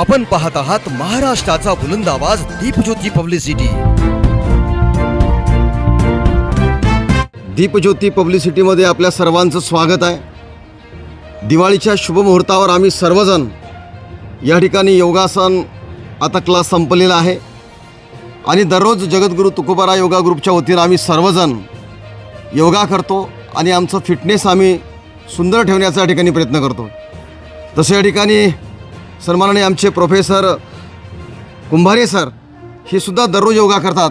आपण पाहत आहात महाराष्ट्राचा बुलंद आवाज दीपज्योती पब्लिसिटी। दीपज्योती पब्लिसिटीमध्ये आपल्या सर्वांचं स्वागत आहे। दिवाळीच्या शुभ मुहूर्तावर आम्ही सर्वजण या ठिकाणी योगासन आता क्लास संपलेला आहे आणि दररोज जगद्गुरू तुकोबाराय योगा ग्रुपच्या वतीने आम्ही सर्वजण योगा करतो आणि आमचं फिटनेस आम्ही सुंदर ठेवण्याचा या ठिकाणी प्रयत्न करतो। तसे या ठिकाणी सन्माननीय आमचे प्रोफेसर कुंभारे सर हे सुद्धा दररोज योगा करतात।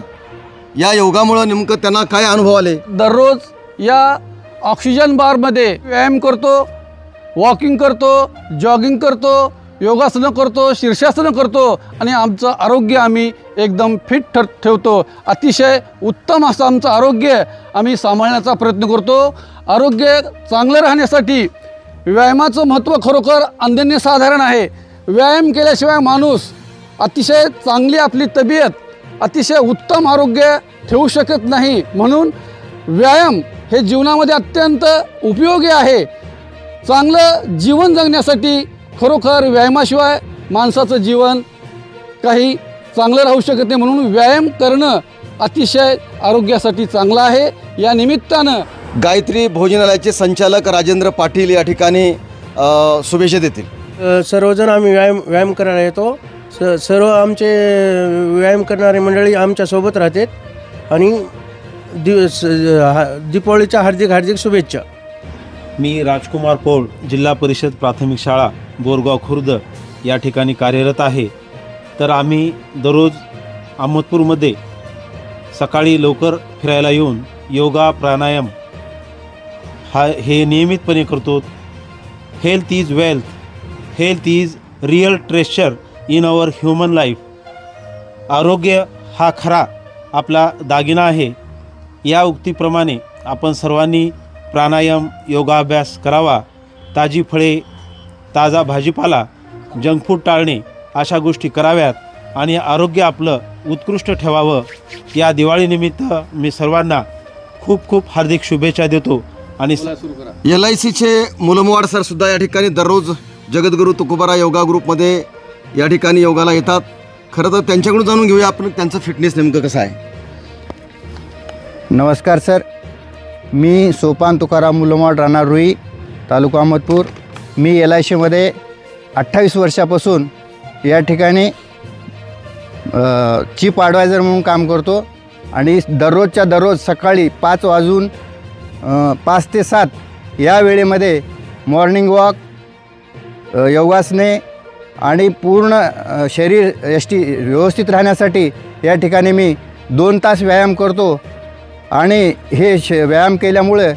या योगामुळे नेमकं त्यांना काय अनुभव आले? दररोज या ऑक्सिजन बारमध्ये व्यायाम करतो, वॉकिंग करतो, जॉगिंग करतो, योगासनं करतो, शीर्षासनं करतो आणि आमचं आरोग्य आम्ही एकदम फिट ठेवतो। अतिशय उत्तम असं आमचं आरोग्य आम्ही सांभाळण्याचा प्रयत्न करतो। आरोग्य चांगलं राहण्यासाठी व्यायामाचं महत्त्व खरोखर अनन्यसाधारण आहे। व्यायाम केल्याशिवाय माणूस अतिशय चांगली आपली तब्येत, अतिशय उत्तम आरोग्य ठेवू शकत नाही। म्हणून व्यायाम हे जीवनामध्ये अत्यंत उपयोगी आहे। चांगलं जीवन जगण्यासाठी खरोखर व्यायामाशिवाय माणसाचं जीवन काही चांगलं राहू शकत नाही। म्हणून व्यायाम करणं अतिशय आरोग्यासाठी चांगलं आहे। या निमित्तानं गायत्री भोजनालयाचे संचालक राजेंद्र पाटील या ठिकाणी शुभेच्छा देतील। सर्वजण आम्ही व्यायाम करायला येतो। सर्व आमचे व्यायाम करणारी मंडळी आमच्यासोबत राहतात आणि दीपावलीच्या हार्दिक शुभेच्छा। मी राजकुमार पौळ, जिल्हा परिषद प्राथमिक शाळा बोरगाव खुर्द या ठिकाणी कार्यरत आहे। तर आम्ही दररोज अहमदपूरमध्ये सकाळी लवकर फिरायला येऊन योगा प्राणायाम हे नियमितपणे करतो। Health is wealth, health is real treasure in our human life. आरोग्य हा खरा आपला दागिना आहे। या उक्तीप्रमाणे आपण सर्वांनी प्राणायाम योगाभ्यास करावा। ताजी फळे, ताजा भाजीपाला, जंक फूड टाळणे अशा गोष्टी कराव्यात आणि आरोग्य आपलं उत्कृष्ट ठेवावं। या दिवाळीनिमित्त मी सर्वांना खूप हार्दिक शुभेच्छा देतो। आणि LICचे मुलमवाड सर सुद्धा या ठिकाणी दररोज जगद्गुरू तुकोबाराय योगा ग्रुपमध्ये या ठिकाणी योगाला येतात। खरं तर त्यांच्याकडून जाणून घेऊया आपण त्यांचं फिटनेस नेमकं कसं आहे। नमस्कार सर, मी सोपान तुकाराम मुलमवाड, राहणार रुई, तालुका अहमदपूर। मी LICमध्ये 28 वर्षापासून या ठिकाणी चीफ ॲडवायझर म्हणून काम करतो आणि दररोजच्या दररोज सकाळी 5 वाजून 5 ते 7 या वेळेमध्ये मॉर्निंग वॉक, योगासने आणि पूर्ण शरीर व्यवस्थित राहण्यासाठी या ठिकाणी मी 2 तास व्यायाम करतो आणि हे व्यायाम केल्यामुळे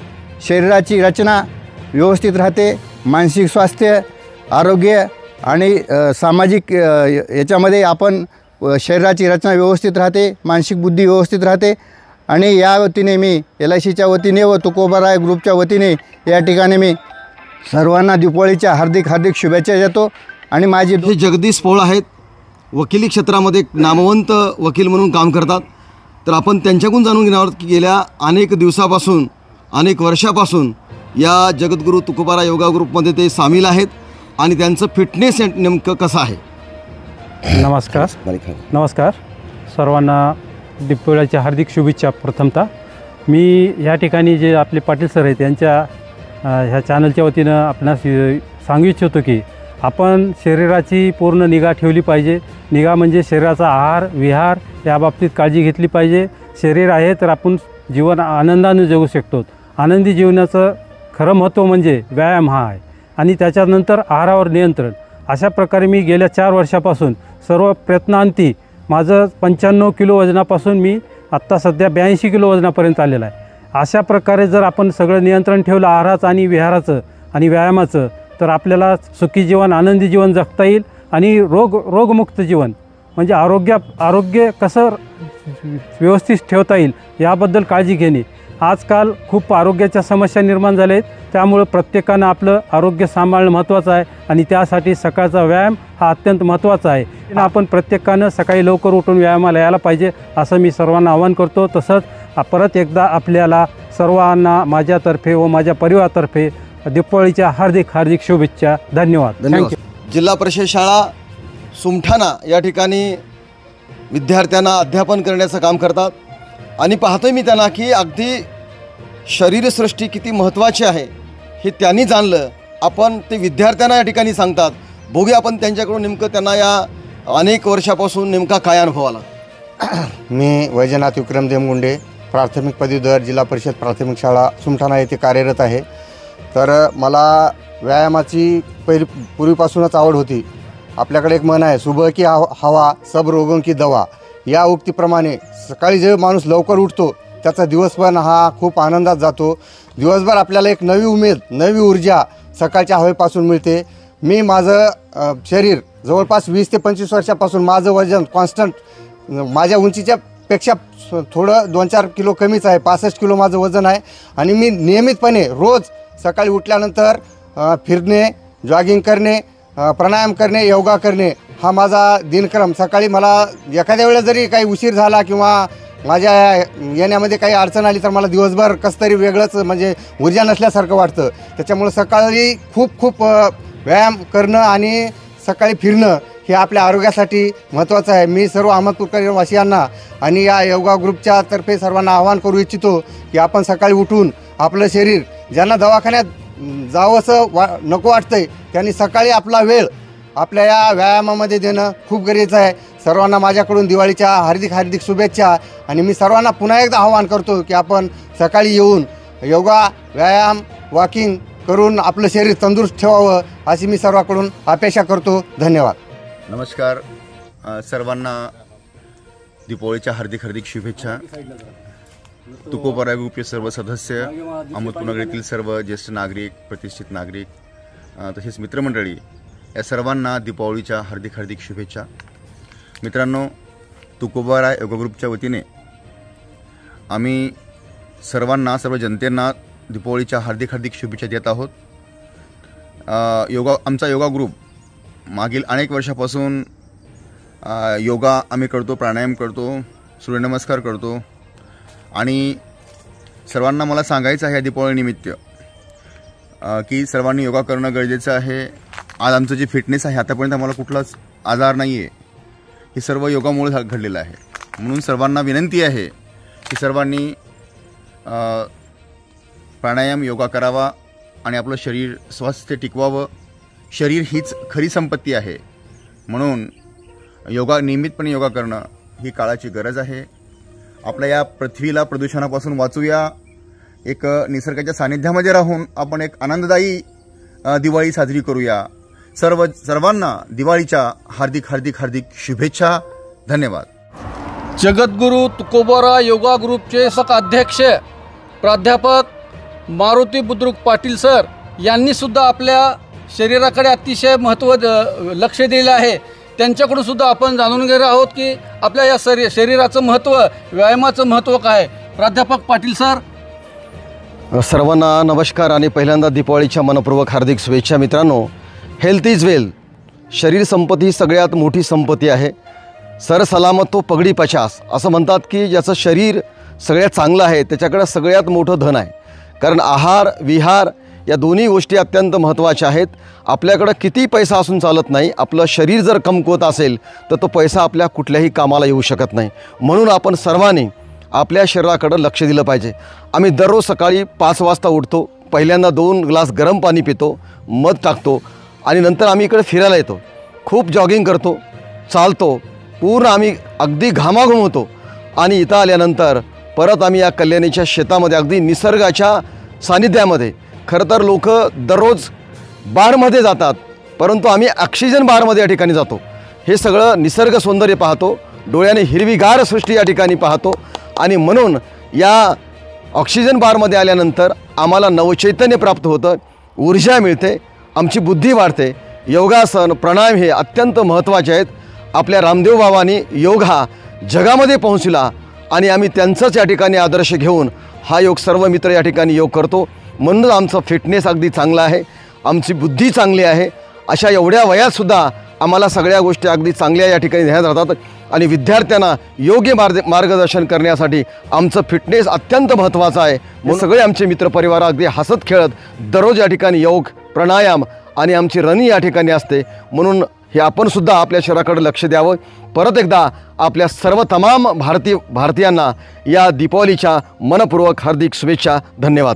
शरीराची रचना व्यवस्थित राहते। मानसिक स्वास्थ्य, आरोग्य आणि सामाजिक याच्यामध्ये आपण शरीराची रचना व्यवस्थित राहते, मानसिक बुद्धी व्यवस्थित राहते। आणि या वतीने मी LICच्या वतीने व तुकोबाराय ग्रुपच्या वतीने या ठिकाणी मी सर्वांना दिवाळीच्या हार्दिक शुभेच्छा देतो। आणि माझे हे जगदीश पौळ आहेत, वकिली क्षेत्रामध्ये नामवंत वकील म्हणून काम करतात। तर आपण त्यांच्याकडून जाणून घेणार आहोत की गेल्या अनेक दिवसापासून, अनेक वर्षापासून या जगद्गुरू तुकोबाराय योगा ग्रुपमध्ये ते सामील आहेत आणि त्यांचं फिटनेस नेमकं कसं आहे। नमस्कार सर्वांना दीपावलीच्या हार्दिक शुभेच्छा। प्रथमतः मी या ठिकाणी जे आपले पाटील सर आहेत त्यांच्या ह्या चॅनलच्या वतीनं आपणास सांगू इच्छितो की आपण शरीराची पूर्ण निगा ठेवली पाहिजे। निगा म्हणजे शरीराचा आहार विहार या बाबतीत काळजी घेतली पाहिजे। शरीर आहे तर आपण जीवन आनंदाने जगू शकतो। आनंदी जीवनाचं खरं महत्त्व म्हणजे व्यायाम हा आहे आणि त्याच्यानंतर आहारावर नियंत्रण। अशा प्रकारे मी गेल्या 4 वर्षापासून सर्व प्रयत्नांती माझं 95 किलो वजनापासून मी आत्ता सध्या 82 किलो वजनापर्यंत आलेलं आहे। अशा प्रकारे जर आपण सगळं नियंत्रण ठेवलं आहाराचं आणि विहाराचं आणि व्यायामाचं तर आपल्याला सुखी जीवन, आनंदी जीवन जगता येईल आणि रोगमुक्त जीवन म्हणजे आरोग्य कसं व्यवस्थित ठेवता येईल याबद्दल काळजी घेणे। आजकाल खूप आरोग्याच्या समस्या निर्माण झाल्या आहेत, त्यामुळे प्रत्येकानं आपलं आरोग्य सांभाळणं महत्त्वाचं आहे आणि त्यासाठी सकाळचा व्यायाम हा अत्यंत महत्त्वाचा आहे। आपण प्रत्येकानं सकाळी लवकर उठून व्यायामाला यायला पाहिजे असं मी सर्वांना आवाहन करतो। तसंच परत एकदा आपल्याला सर्वांना माझ्यातर्फे व माझ्या परिवारातर्फे दीपावलीच्या हार्दिक शुभेच्छा। धन्यवाद। जिल्हा परिषद शाळा सुमठाणा या ठिकाणी विद्यार्थ्यांना अध्यापन करण्याचं काम करतात आणि पाहतोय मी त्यांना की अगदी शरीरसृष्टी किती महत्त्वाची आहे हे त्यांनी जाणलं. आपण ते विद्यार्थ्यांना या ठिकाणी सांगतात. बघूया आपण त्यांच्याकडून नेमकं त्यांना या अनेक वर्षापासून नेमका काय अनुभव आला. मी वैजनाथ विक्रम देमगुंडे, प्राथमिक पदवीधर, जिल्हा परिषद प्राथमिक शाळा सुमठाणा येथे कार्यरत आहे. तर मला व्यायामाची पूर्वीपासूनच आवड होती. आपल्याकडे एक म्हण आहे, सुबह की हवा सब रोगों की दवा. या उक्तीप्रमाणे सकाळी जे माणूस लवकर उठतो त्याचा दिवसभर हा खूप आनंदात जातो. दिवसभर आपल्याला एक नवी उमेद, नवी ऊर्जा सकाळच्या हवेपासून मिळते. मी माझं शरीर जवळपास 20 ते 25 वर्षापासून माझं वजन कॉन्स्टंट माझ्या उंचीच्या पेक्षा थोडं 2-4 किलो कमीच आहे. 65 किलो माझं वजन आहे. आणि मी नियमितपणे रोज सकाळी उठल्यानंतर फिरणे, जॉगिंग करणे, प्राणायाम करणे, योगा करणे हा माझा दिनक्रम. सकाळी मला एखाद्या वेळेस जरी काही उशीर झाला किंवा माझ्या येण्यामध्ये काही अडचण आली तर मला दिवसभर कसं तरी वेगळंच म्हणजे ऊर्जा नसल्यासारखं वाटतं. त्याच्यामुळं सकाळी खूप व्यायाम करणं आणि सकाळी फिरणं हे आपल्या आरोग्यासाठी महत्त्वाचं आहे. मी सर्व अहमदपूरकर वासियांना आणि या योगा ग्रुपच्या तर्फे सर्वांना आवाहन करू इच्छितो की आपण सकाळी उठून आपलं शरीर, ज्यांना दवाखान्यात जावंसं नको वाटतंय त्यांनी सकाळी आपला वेळ आपल्या या व्यायामामध्ये देणं खूप गरजेचं आहे. सर्वांना माझ्याकडून दिवाळीच्या हार्दिक शुभेच्छा. आणि मी सर्वांना पुन्हा एकदा आवाहन करतो की आपण सकाळी येऊन योगा, व्यायाम, वॉकिंग करून आपलं शरीर तंदुरुस्त ठेवावं अशी मी सर्वांकडून अपेक्षा करतो. धन्यवाद. नमस्कार. सर्वांना दीपावलीच्या हार्दिक शुभेच्छा. तुकोबा ग्रुपचे सर्व सदस्य, अहमदपूर येथील सर्व ज्येष्ठ नागरिक, प्रतिष्ठित नागरिक, तसेच मित्रमंडळी या सर्वांना दीपावलीच्या हार्दिक शुभेच्छा. मित्रांनो, तुकोबा योगा ग्रुपच्या वतीने आम्ही सर्वांना, सर्व जनतेना दीपावलीच्या हार्दिक शुभेच्छा देत आहोत. आमचा योगा ग्रुप मागील अनेक वर्षापासून योगा आम्ही करतो, प्राणायाम करतो, सूर्यनमस्कार करतो. आणि सर्वांना मला सांगायचं आहे या दीपावलीनिमित्त की सर्वांनी योगा करणं गरजेचं आहे. आज आमचं जे फिटनेस आहे, आतापर्यंत आम्हाला कुठलाच आजार नाही आहे, हे सर्व योगामुळे घडलेलं आहे. म्हणून सर्वांना विनंती आहे की सर्वांनी प्राणायाम, योगा करावा आणि आपलं शरीर स्वास्थ्य टिकवावं. शरीर हीच खरी संपत्ती आहे. म्हणून नियमितपणे योगा करणं ही काळाची गरज आहे. आपल्या या पृथ्वीला प्रदूषणापासून वाचूया. एक निसर्गाच्या सानिध्यामध्ये राहून आपण एक आनंददायी दिवाळी साजरी करूया. सर्वांना दिवाळीच्या हार्दिक शुभेच्छा. धन्यवाद. जगद्गुरू तुकोबा योगा ग्रुपचे अध्यक्ष प्राध्यापक मारुती बुद्रुक पाटील सर यांनी सुद्धा आपल्या शरीराकडे अतिशय लक्ष दिलेलं आहे. त्यांच्याकडून सुद्धा आपण जाणून घेणार आहोत की आपल्या या शरीराचं महत्त्व, व्यायामाचं महत्त्व काय. प्राध्यापक पाटील सर. सर्वांना नमस्कार आणि पहिल्यांदा दीपावलीच्या मनपूर्वक हार्दिक शुभेच्छा. मित्रांनो, हेल्थ इज वेल्थ. शरीर संपत्ती सगळ्यात मोठी संपत्ती आहे. सर सलामत तो पगडी पचास असं म्हणतात की ज्याचं शरीर सगळ्यात चांगलं आहे त्याच्याकडे सगळ्यात मोठं धन आहे. कारण आहार, विहार या दोन्ही गोष्टी अत्यंत महत्त्वाच्या आहेत. आपल्याकडं किती पैसा असून चालत नाही. आपलं शरीर जर कमकुवत असेल तर तो पैसा आपल्या कुठल्याही कामाला येऊ शकत नाही. म्हणून आपण सर्वांनी आपल्या शरीराकडं लक्ष दिलं पाहिजे. आम्ही दररोज सकाळी 5 वाजता उठतो. पहिल्यांदा 2 ग्लास गरम पाणी पितो, मध टाकतो आणि नंतर आम्ही इकडे फिरायला येतो. खूप जॉगिंग करतो, चालतो. पूर्ण आम्ही अगदी घामाघूम होतो आणि इथं आल्यानंतर परत आम्ही या कल्याणीच्या शेतामध्ये अगदी निसर्गाच्या सानिध्यामध्ये. खरं तर लोक दररोज बारमध्ये जातात, परंतु आम्ही ऑक्सिजन बारमध्ये या ठिकाणी जातो. हे सगळं निसर्ग सौंदर्य पाहतो, डोळ्याने हिरवीगार सृष्टी या ठिकाणी पाहतो. आणि म्हणून या ऑक्सिजन बारमध्ये आल्यानंतर आम्हाला नवचैतन्य प्राप्त होतं, ऊर्जा मिळते, आमची बुद्धी वाढते. योगासन, प्राणायाम हे अत्यंत महत्त्वाचे आहेत. आपल्या रामदेव बाबांनी योग हा जगामध्ये पोहोचला आणि आम्ही त्यांचाच या ठिकाणी आदर्श घेऊन हा योग सर्व मित्र या ठिकाणी योग करतो. म्हणून आमचं फिटनेस अगदी चांगला आहे, आमची बुद्धी चांगली आहे. अशा एवढ्या वयातसुद्धा आम्हाला सगळ्या गोष्टी अगदी चांगल्या या ठिकाणी ध्यानात राहतात. आणि विद्यार्थ्यांना योग्य मार्गदर्शन करण्यासाठी आमचं फिटनेस अत्यंत महत्त्वाचं आहे. मग सगळे आमचे मित्रपरिवार अगदी हसत खेळत दररोज या ठिकाणी योग, प्राणायाम आणि आमची रनिंग या ठिकाणी असते. म्हणून हे आपणसुद्धा आपल्या शहराकडे लक्ष द्यावं. परत एकदा आपल्या सर्व तमाम भारतीयांना या दीपावलीच्या मनपूर्वक हार्दिक शुभेच्छा. धन्यवाद.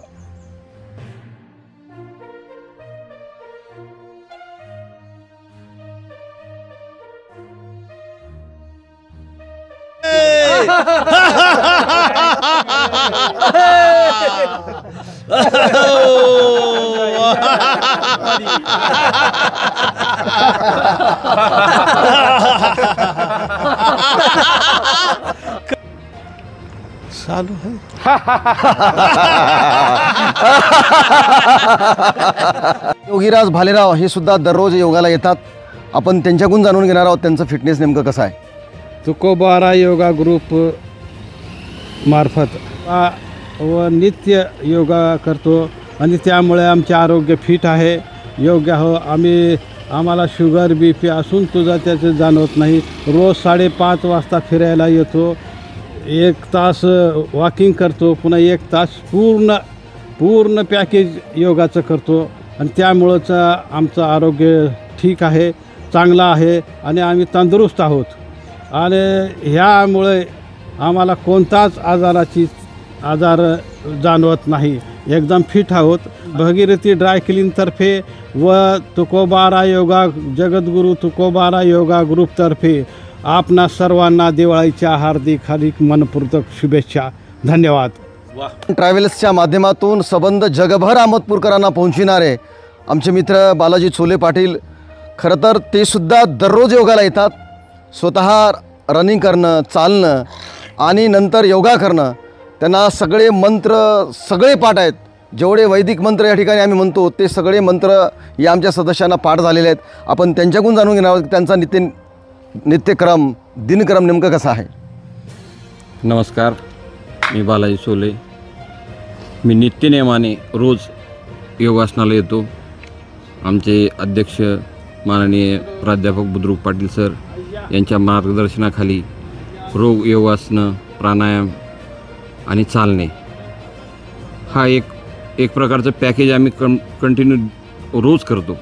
चालू आहे. योगीराज भालेराव हे सुद्धा दररोज योगाला येतात. आपण त्यांच्याकडून जाणून घेणार आहोत त्यांचं फिटनेस नेमकं कसं आहे. तुकोबारा योगा ग्रुप मार्फत व नित्य योगा करतो आणि त्यामुळे आमचे आरोग्य फिट आहे. योग्य हो आम्हाला शुगर BP असून तुझा त्याचं जाणवत नाही. रोज 5:30 वाजता फिरायला येतो. 1 तास वॉकिंग करतो. पुन्हा 1 तास पूर्ण पॅकेज योगाचं करतो आणि त्यामुळंच आमचं आरोग्य ठीक आहे, चांगलं आहे आणि आम्ही तंदुरुस्त आहोत. आणि ह्यामुळे आम्हाला कोणताच आजार जाणवत नाही. एकदम फिट आहोत. भगीरथी ड्राय क्लीनतर्फे व तुकोबारा योगा जगद्गुरू तुकोबारा योगा ग्रुपतर्फे आपणा सर्वांना दिवाळीच्या हार्दिक मनपूर्वक शुभेच्छा. धन्यवाद. ट्रॅव्हल्सच्या माध्यमातून संबंध जगभर अहमदपूरकरांना पोहोचविणारे आमचे मित्र बालाजी चोले पाटील, खरं तर ते सुद्धा दररोज योगाला येतात. स्वतः रनिंग करणं, चालणं आणि नंतर योगा करणं, त्यांना सगळे मंत्र सगळे पाठ आहेत. जेवढे वैदिक मंत्र या ठिकाणी आम्ही म्हणतो ते सगळे मंत्र या आमच्या सदस्यांना पाठ झालेले आहेत. आपण त्यांच्याकडून जाणून घेणार आहोत त्यांचा नित्यक्रम दिनक्रम नेमकं कसा आहे. नमस्कार, मी बालाजी सोले. मी नित्यनेमाने रोज योगासनाला येतो. आमचे अध्यक्ष माननीय प्राध्यापक बुद्रुक पाटील सर यांच्या मार्गदर्शनाखाली योगासनं, प्राणायाम आणि चालणे हा एक प्रकारचं पॅकेज आम्ही कंटिन्यू रोज करतो.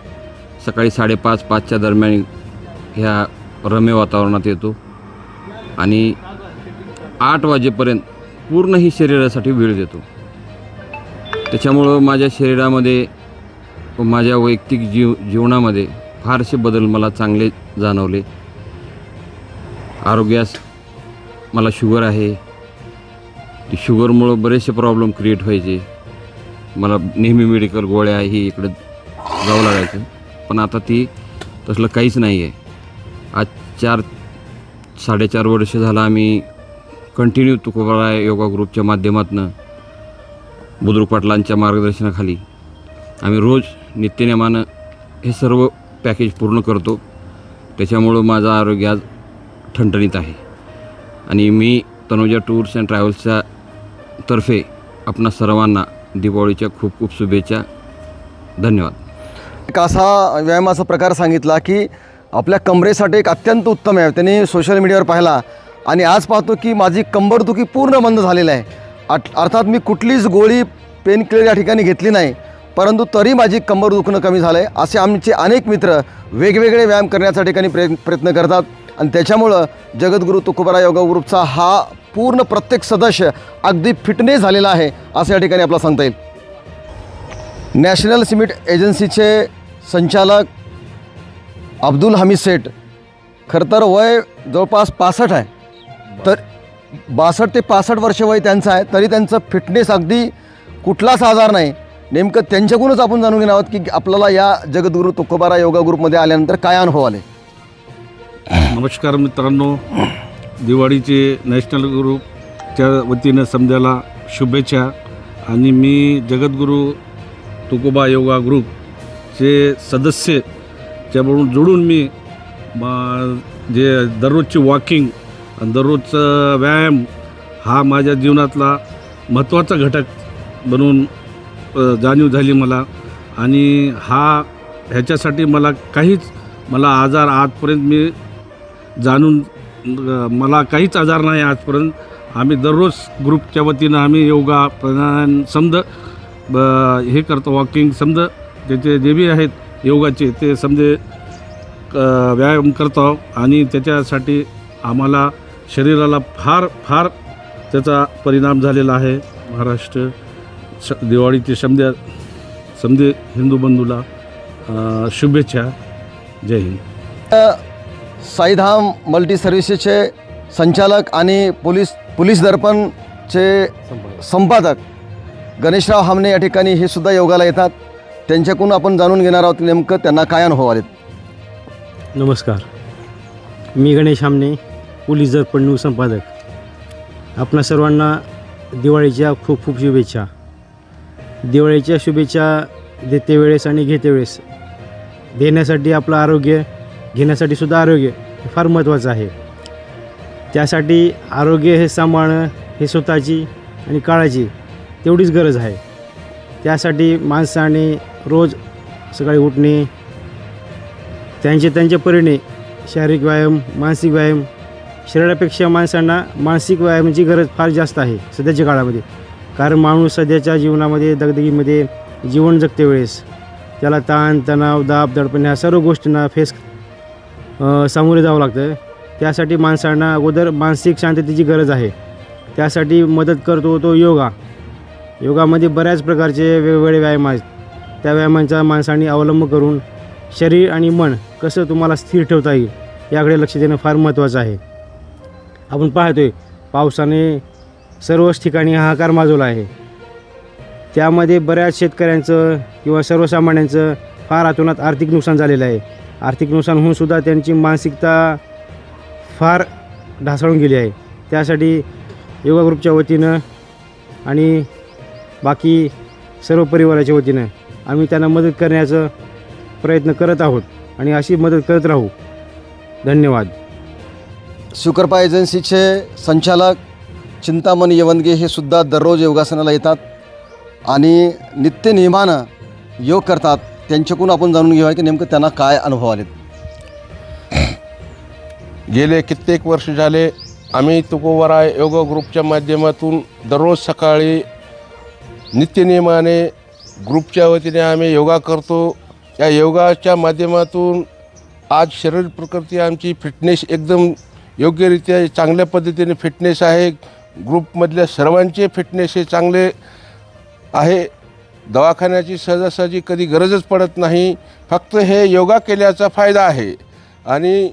सकाळी 5:30-5च्या दरम्यान ह्या रम्य वातावरणात येतो आणि 8 वाजेपर्यंत पूर्ण ही शरीरासाठी वेळ देतो. त्याच्यामुळं माझ्या शरीरामध्ये व माझ्या वैयक्तिक जीवनामध्ये फारसे बदल मला चांगले जाणवले. आरोग्यास मला शुगर आहे. ती शुगरमुळं बरेचसे प्रॉब्लेम क्रिएट व्हायचे. मला नेहमी मेडिकल गोळ्या ही इकडं जावं लागायचं. पण आता ती तसलं काहीच नाही आहे. आज 4-4.5 वर्ष झालं आम्ही कंटिन्यू तुकोबारा योगा ग्रुपच्या माध्यमातून बुद्रुक पाटलांच्या मार्गदर्शनाखाली आम्ही रोज नित्यनेमानं हे सर्व पॅकेज पूर्ण करतो. त्याच्यामुळं माझं आरोग्य आज ठणठणीत आहे. आणि मी तनुजा टूर्स अँड ट्रॅव्हल्सच्या तर्फे आपणा सर्वांना दिवाळीच्या खूप खूप शुभेच्छा. धन्यवाद. एक असा व्यायामाचा प्रकार सांगितला की आपल्या कमरेसाठी एक अत्यंत उत्तम आहे. त्यांनी सोशल मीडियावर पाहिला आणि आज पाहतो की माझी कंबरदुखी पूर्ण बंद झालेली आहे. अर्थात मी कुठलीच गोळी पेन किलर या ठिकाणी घेतली नाही, परंतु तरी माझी कंबर दुखणं कमी झालं आहे. असे आमचे अनेक मित्र वेगवेगळे व्यायाम करण्याच्या ठिकाणी प्रयत्न करतात आणि त्याच्यामुळं जगद्गुरू तुकोबारा योगा ग्रुपचा हा पूर्ण प्रत्येक सदस्य अगदी फिटनेस झालेला आहे असं या ठिकाणी आपल्याला सांगता येईल. नॅशनल सिमेंट एजन्सीचे संचालक अब्दुल हमीद सेठ, खरं तर वय जवळपास 65 आहे. तर 62 ते 65 वर्ष वय त्यांचं आहे, तरी त्यांचं फिटनेस अगदी कुठलाच आजार नाही. नेमकं त्यांच्याकडूनच आपण जाणून घेणार आहोत की आपल्याला या जगद्गुरू तुकोबारा योगा ग्रुपमध्ये आल्यानंतर काय अनुभव आले. नमस्कार मित्रांनो, दिवाळीचे नॅशनल ग्रुपच्या वतीनं समजायला शुभेच्छा. आणि मी जगद्गुरू तुकोबा योगा ग्रुपचे सदस्यच्या म्हणून जोडून मी जे दररोजची वॉकिंग आणि दररोजचा व्यायाम हा माझ्या जीवनातला महत्त्वाचा घटक बनून जाणीव झाली मला. आणि ह्याच्यासाठी मला आजार आजपर्यंत मी जाणून मला काहीच आजार नाही आजपर्यंत. आम्ही दररोज ग्रुपच्या वतीनं आम्ही योगा प्राणायाम समजा हे करतो. वॉकिंग समजा त्याचे जे बी आहेत योगाचे ते समजे व्यायाम करतो आणि त्याच्यासाठी आम्हाला शरीराला फार फार त्याचा परिणाम झालेला आहे. महाराष्ट्र दिवाळीची समदे हिंदू बंधूला शुभेच्छा. जय हिंद. साईधाम मल्टी सर्व्हिसेसचे संचालक आणि पोलीस दर्पणचे संपादक गणेशराव हामने या ठिकाणी हे सुद्धा योगाला येतात. त्यांच्याकडून आपण जाणून घेणार आहोत नेमकं त्यांना काय अनुभव आलेत. नमस्कार, मी गणेश हामने, पोलीस दर्पण संपादक. आपणा सर्वांना दिवाळीच्या खूप खूप शुभेच्छा. दिवाळीच्या शुभेच्छा देते वेळेस आणि घेते वेळेस देण्यासाठी आपलं आरोग्य, घेण्यासाठी सुद्धा आरोग्य हे फार महत्त्वाचं आहे. त्यासाठी आरोग्य हे सांभाळणं हे स्वतःची आणि काळाची तेवढीच गरज आहे. त्यासाठी माणसाने रोज सकाळी उठणे, त्यांच्या परीने शारीरिक व्यायाम, मानसिक व्यायाम, शरीरापेक्षा माणसांना मानसिक व्यायामाची गरज फार जास्त आहे सध्याच्या काळामध्ये. कारण माणूस सध्याच्या जीवनामध्ये दगदगीमध्ये जीवन जगते वेळेस त्याला ताण, तणाव, दाब, दडपण ह्या सर्व गोष्टींना सामोरे जावं लागतं. त्यासाठी माणसांना अगोदर मानसिक शांततेची गरज आहे. त्यासाठी मदत करतो तो योगा. योगामध्ये बऱ्याच प्रकारचे वेगवेगळे व्यायाम आहेत. त्या व्यायामांचा माणसांनी अवलंब करून शरीर आणि मन कसं तुम्हाला स्थिर ठेवता येईल याकडे लक्ष देणं फार महत्त्वाचं आहे. आपण पाहतोय पावसाने सर्वच ठिकाणी हाहाकार माजवला आहे. त्यामध्ये बऱ्याच शेतकऱ्यांचं किंवा सर्वसामान्यांचं फार अतोनात आर्थिक नुकसान झालेलं आहे. आर्थिक नुकसान होऊनसुद्धा त्यांची मानसिकता फार ढासळून गेली आहे. त्यासाठी योगा ग्रुपच्या वतीनं आणि बाकी सर्व परिवाराच्या वतीनं आम्ही त्यांना मदत करण्याचा प्रयत्न करत आहोत आणि अशी मदत करत राहू. धन्यवाद. शिवकृपा एजन्सीचे संचालक चिंतामणी येवंदगे हे सुद्धा दररोज योगासनाला येतात आणि नित्यनेमानं योग करतात. त्यांच्याकडून आपण जाणून घेऊया की नेमकं त्यांना काय अनुभव आलेत. गेले कित्येक वर्ष झाले आम्ही तुकोबरा योग ग्रुपच्या माध्यमातून दररोज सकाळी नित्यनियमाने ग्रुपच्या वतीने आम्ही योगा करतो. या योगाच्या माध्यमातून आज शरीर प्रकृती आमची फिटनेस एकदम योग्यरित्या चांगल्या पद्धतीने फिटनेस आहे. ग्रुपमधल्या सर्वांचे फिटनेस हे चांगले आहे. दवाखान्याची सहजासहजी कधी गरजच पडत नाही. फक्त हे योगा केल्याचा फायदा आहे आणि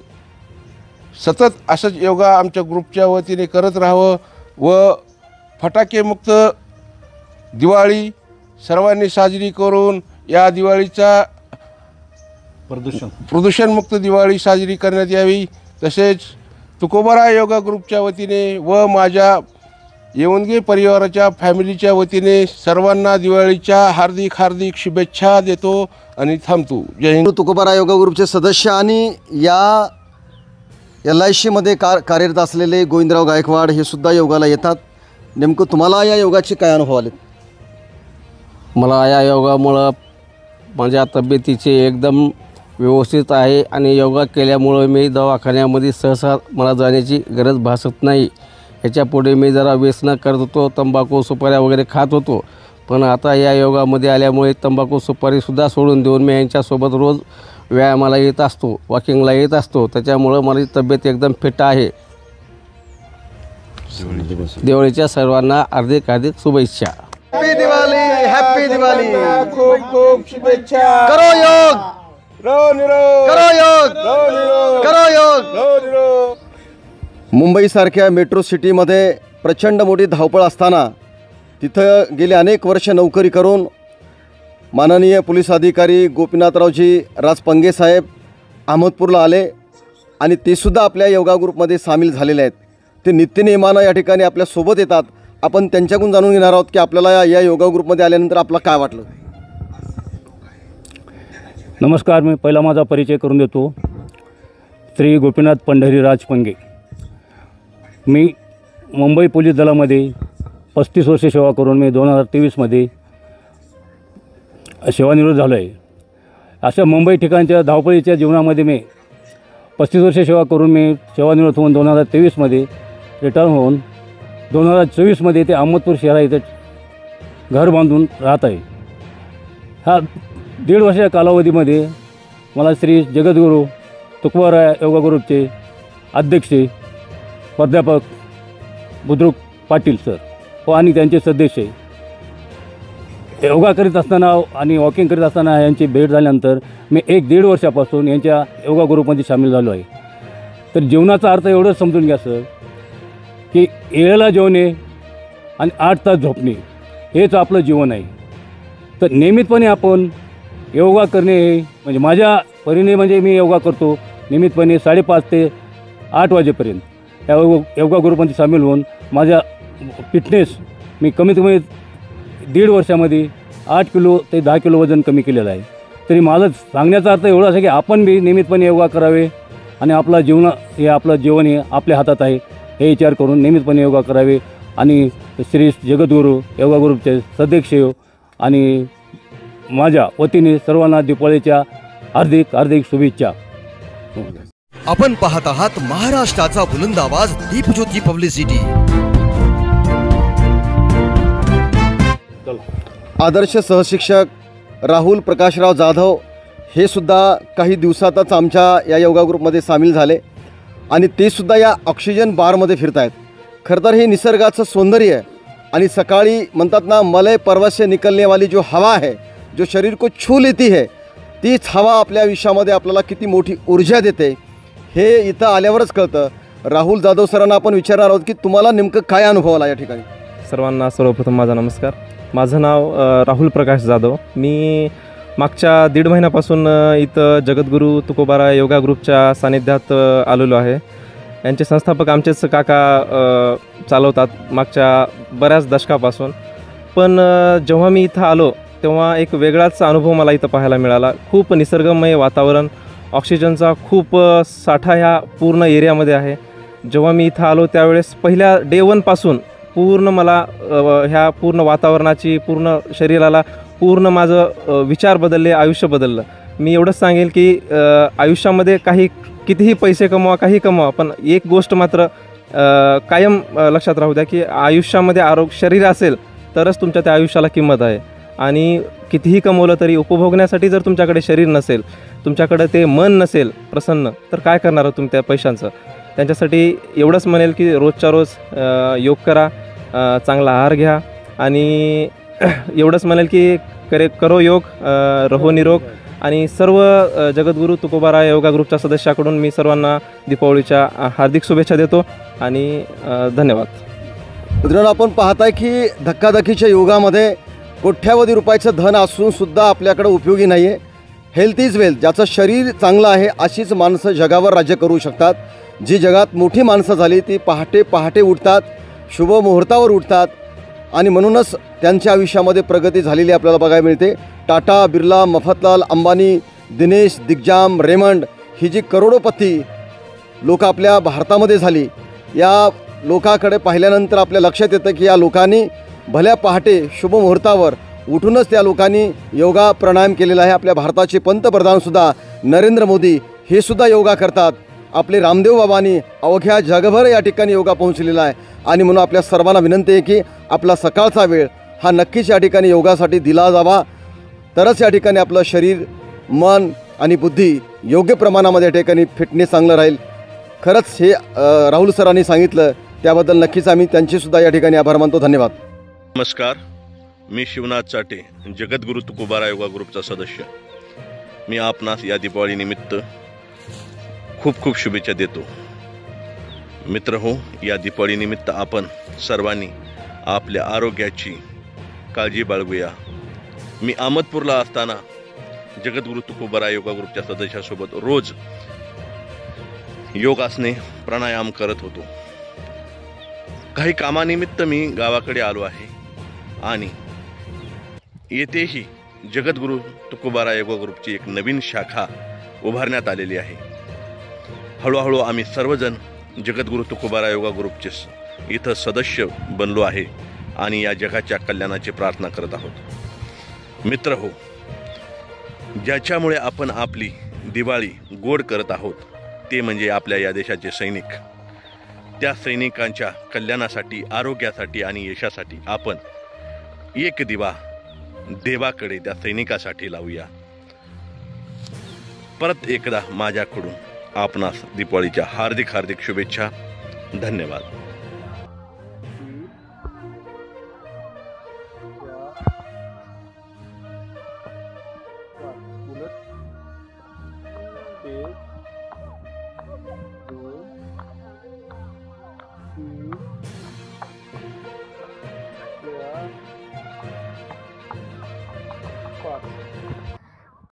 सतत असंच योगा आमच्या ग्रुपच्या वतीने करत राहावं व फटाकेमुक्त दिवाळी सर्वांनी साजरी करून या दिवाळीचा प्रदूषणमुक्त दिवाळी साजरी करण्यात यावी. तसेच तुकोबरा योगा ग्रुपच्या वतीने व माझ्या येवंदगे परिवाराच्या फॅमिलीच्या वतीने सर्वांना दिवाळीच्या हार्दिक हार्दिक शुभेच्छा देतो आणि थांबतो. जय हिंद. तुकोबरा योगा ग्रुपचे सदस्य आणि या LICमध्ये कार्यरत असलेले गोविंदराव गायकवाड हे सुद्धा योगाला येतात. नेमकं तुम्हाला या योगाचे काय अनुभव आलेत. मला या योगामुळं माझ्या तब्येतीचे एकदम व्यवस्थित आहे आणि योगा केल्यामुळं मी दवाखान्यामध्ये सहसा मला जाण्याची गरज भासत नाही. ह्याच्यापुढे मी जरा व्यसन करत होतो, तंबाखू सुपाऱ्या वगैरे खात होतो, पण आता या योगामध्ये आल्यामुळे तंबाखू सुपारीसुद्धा सोडून देऊन मी यांच्यासोबत रोज व्यायामाला येत असतो, वॉकिंगला येत असतो. त्याच्यामुळं माझी तब्येत एकदम फिट आहे. दिवाळीच्या सर्वांना हार्दिक हार्दिक शुभेच्छा. हॅपी दिवाळी. हॅपी दिवाळी. खूप खूप शुभेच्छा. करो योग, करो निरोग, करो योग, करो योग. निरोग. मुंबईसारख्या मेट्रो सिटीमध्ये प्रचंड मोठी धावपळ असताना तिथं गेले अनेक वर्ष नोकरी करून माननीय पोलीस अधिकारी गोपीनाथरावजी राजपंगे साहेब अहमदपूरला आले आणि ते सुद्धा आपल्या योगा ग्रुपमध्ये सामील झालेले आहेत. ते नित्यनेमानं या ठिकाणी आपल्यासोबत येतात. आपण त्यांच्याकडून जाणून घेणार आहोत की आपल्याला या योगा ग्रुपमध्ये आल्यानंतर आपलं काय वाटलं. नमस्कार, मी पहिला माझा परिचय करून देतो. श्री गोपीनाथ पंढरी राजपंगे. मी मुंबई पोलीस दलामध्ये 35 वर्षे सेवा करून मी 2023मध्ये सेवानिवृत्त झालो आहे. अशा मुंबई ठिकाणच्या धावपळीच्या जीवनामध्ये मी 35 वर्षे सेवा करून मी सेवानिवृत्त होऊन 2023मध्ये रिटायर होऊन 2024मध्ये ते अहमदपूर शहरा इथे घर बांधून राहत आहे. हा 1.5 वर्षाच्या कालावधीमध्ये मला श्री जगद्गुरू तुकोबाराय योगा ग्रुपचे अध्यक्ष प्राध्यापक बुद्रुक पाटील सर व आणि त्यांचे सदस्य योगा करीत असताना आणि वॉकिंग करीत असताना यांची भेट झाल्यानंतर मी 1-1.5 वर्षापासून यांच्या योगा ग्रुपमध्ये सामील झालो आहे. तर जीवनाचा अर्थ एवढंच समजून घ्या सर की वेळेला जेवणे आणि 8 तास झोपणे हेच आपलं जीवन आहे. तर नियमितपणे आपण योगा करणे हे म्हणजे माझ्या परीने म्हणजे मी योगा करतो नियमितपणे 5:30 ते 8 वाजेपर्यंत या योगा ग्रुपमध्ये सामील होऊन माझा फिटनेस मी कमीत कमी 1.5 वर्षामध्ये 8 किलो ते 10 किलो वजन कमी केलेलं आहे. तरी मला सांगण्याचा अर्थ एवढाच आहे की आपण बी नियमितपणे योगा करावे आणि आपलं जीवन हे आपल्या हातात आहे हे विचार करून नियमितपणे योगा करावे. आणि श्री जगद्गुरू योगा ग्रुपचे सदस्य आणि माझ्या वतीने सर्वांना दीपावलीच्या हार्दिक शुभेच्छा. आपण पाहत आहात महाराष्ट्राचा बुलंद आवाज दीपज्योती पब्लिसिटी. आदर्श सहशिक्षक राहुल प्रकाशराव जाधव हे सुद्धा काही दिवसातच आमच्या या योगा ग्रुपमध्ये सामील झाले आणि ते सुद्धा या ऑक्सिजन बारमध्ये फिरत आहेत. खरं तर हे निसर्गाचं सौंदर्य आणि सकाळी म्हणतात ना मलय पर्वत से निकलने वाली जो हवा है जो शरीर को छू लेती है तीच हवा आपल्या आयुष्यामध्ये आपल्याला किती मोठी ऊर्जा देते हे इथं आल्यावरच कळतं. राहुल जाधव सरांना आपण विचारणार आहोत की तुम्हाला नेमकं काय अनुभव आला या ठिकाणी. सर्वांना सर्वप्रथम माझा नमस्कार. माझं नाव राहुल प्रकाश जाधव. मी मागच्या 1.5 महिन्यापासून इथं जगद्गुरू तुकोबाराय योगा ग्रुपच्या सानिध्यात आलेलो आहे. यांचे संस्थापक आमचेच काका चालवतात मागच्या बऱ्याच दशकापासून. पण जेव्हा मी इथं आलो तेव्हा एक वेगळाच अनुभव मला इथं पाहायला मिळाला. खूप निसर्गमय वातावरण, ऑक्सिजनचा खूप साठा ह्या पूर्ण एरियामध्ये आहे. जेव्हा मी इथं आलो त्यावेळेस पहिल्या डे 1 पासून पूर्ण मला ह्या पूर्ण वातावरणाची पूर्ण शरीराला पूर्ण माझं विचार बदलले, आयुष्य बदललं. मी एवढंच सांगेल की आयुष्यामध्ये कितीही पैसे कमवा, काही कमवा, पण एक गोष्ट मात्र कायम लक्षात राहू द्या की आयुष्यामध्ये शरीर असेल तरच तुमच्या त्या आयुष्याला किंमत आहे. आणि कितीही कमवलं तरी उपभोगण्यासाठी जर तुमच्याकडे शरीर नसेल, तुमच्याकडे ते मन नसेल प्रसन्न, तर काय करणार तुम्ही त्या पैशांचं. त्यांच्यासाठी एवढंच म्हणेल की रोजच्या रोज योग करा, चांगला आहार घ्या आणि एवढंच म्हणेल की करो योग, रहो निरोग. आणि सर्व जगद्गुरू तुकोबाराय योगा ग्रुपच्या सदस्याकडून मी सर्वांना दीपावलीच्या हार्दिक शुभेच्छा देतो आणि धन्यवाद. मित्रांनो, आपण पाहताय की धक्काधक्कीच्या युगामध्ये कोट्यावधी रुपयाचं धन असून सुद्धा आपल्याकडे उपयोगी नाही आहे. Health is wealth. ज्याचं शरीर चांगलं आहे अशीच माणसं जगावर राज्य करू शकतात. जी जगात मोठी माणसं झाली ती पहाटे पहाटे उठतात, शुभ मुहूर्तावर उठतात आणि म्हणूनच त्यांच्या आयुष्यामध्ये प्रगती झालेली आपल्याला बघायला मिळते. टाटा, बिर्ला, मफतलाल, अंबानी, दिनेश, दिग्जाम, रेमंड ही जी करोडोपती लोक आपल्या भारतामध्ये झाली, या लोकांकडे पाहिल्यानंतर आपल्या लक्षात येतं की या लोकांनी भल्या पहाटे शुभ मुहूर्तावर उठूनच त्या लोकांनी योगा प्राणायाम केलेला आहे. आपल्या भारताचे पंतप्रधानसुद्धा नरेंद्र मोदी हे सुद्धा योगा करतात. आपले रामदेव बाबांनी अवघ्या जगभर या ठिकाणी योगा पोहोचलेला आहे. आणि म्हणून आपल्या सर्वांना विनंती आहे की आपला सकाळचा वेळ हा नक्कीच या ठिकाणी योगासाठी दिला जावा, तरच या ठिकाणी आपलं शरीर, मन आणि बुद्धी योग्य प्रमाणामध्ये या ठिकाणी फिटनेस चांगलं राहील. खरंच हे राहुल सरांनी सांगितलं त्याबद्दल नक्कीच आम्ही त्यांचेसुद्धा या ठिकाणी आभार मानतो. धन्यवाद. नमस्कार, मी शिवनाथ चाटे, जगद्गुरू तुकोबाराय योगा ग्रुपचा सदस्य. मी आपणास या दीपावलीनिमित्त खूप खूप शुभेच्छा देतो. मित्र हो, या दीपावलीनिमित्त आपण सर्वांनी आपल्या आरोग्याची काळजी बाळगूया. मी अहमदपूरला असताना जगद्गुरू तुकोबाराय योगा ग्रुपच्या सदस्यासोबत रोज योगासने, प्राणायाम करत होतो. काही कामानिमित्त मी गावाकडे आलो आहे आणि येथेही जगद्गुरू तुकोबाराय योगा ग्रुपची एक नवीन शाखा उभारण्यात आलेली आहे. हळूहळू आम्ही सर्वजण जगद्गुरू तुकोबाराय योगा ग्रुपचे इथं सदस्य बनलो आहे आणि या जगाच्या कल्याणाची प्रार्थना करत आहोत. मित्र हो, ज्याच्यामुळे आपण आपली दिवाळी गोड करत आहोत ते म्हणजे आपल्या या देशाचे सैनिक. त्या सैनिकांच्या कल्याणासाठी, आरोग्यासाठी आणि यशासाठी आपण एक दिवा देवाकडे त्या सैनिकासाठी लावूया. परत एकदा माझ्याकडून आपणास दीपावलीच्या हार्दिक हार्दिक शुभेच्छा. धन्यवाद. ते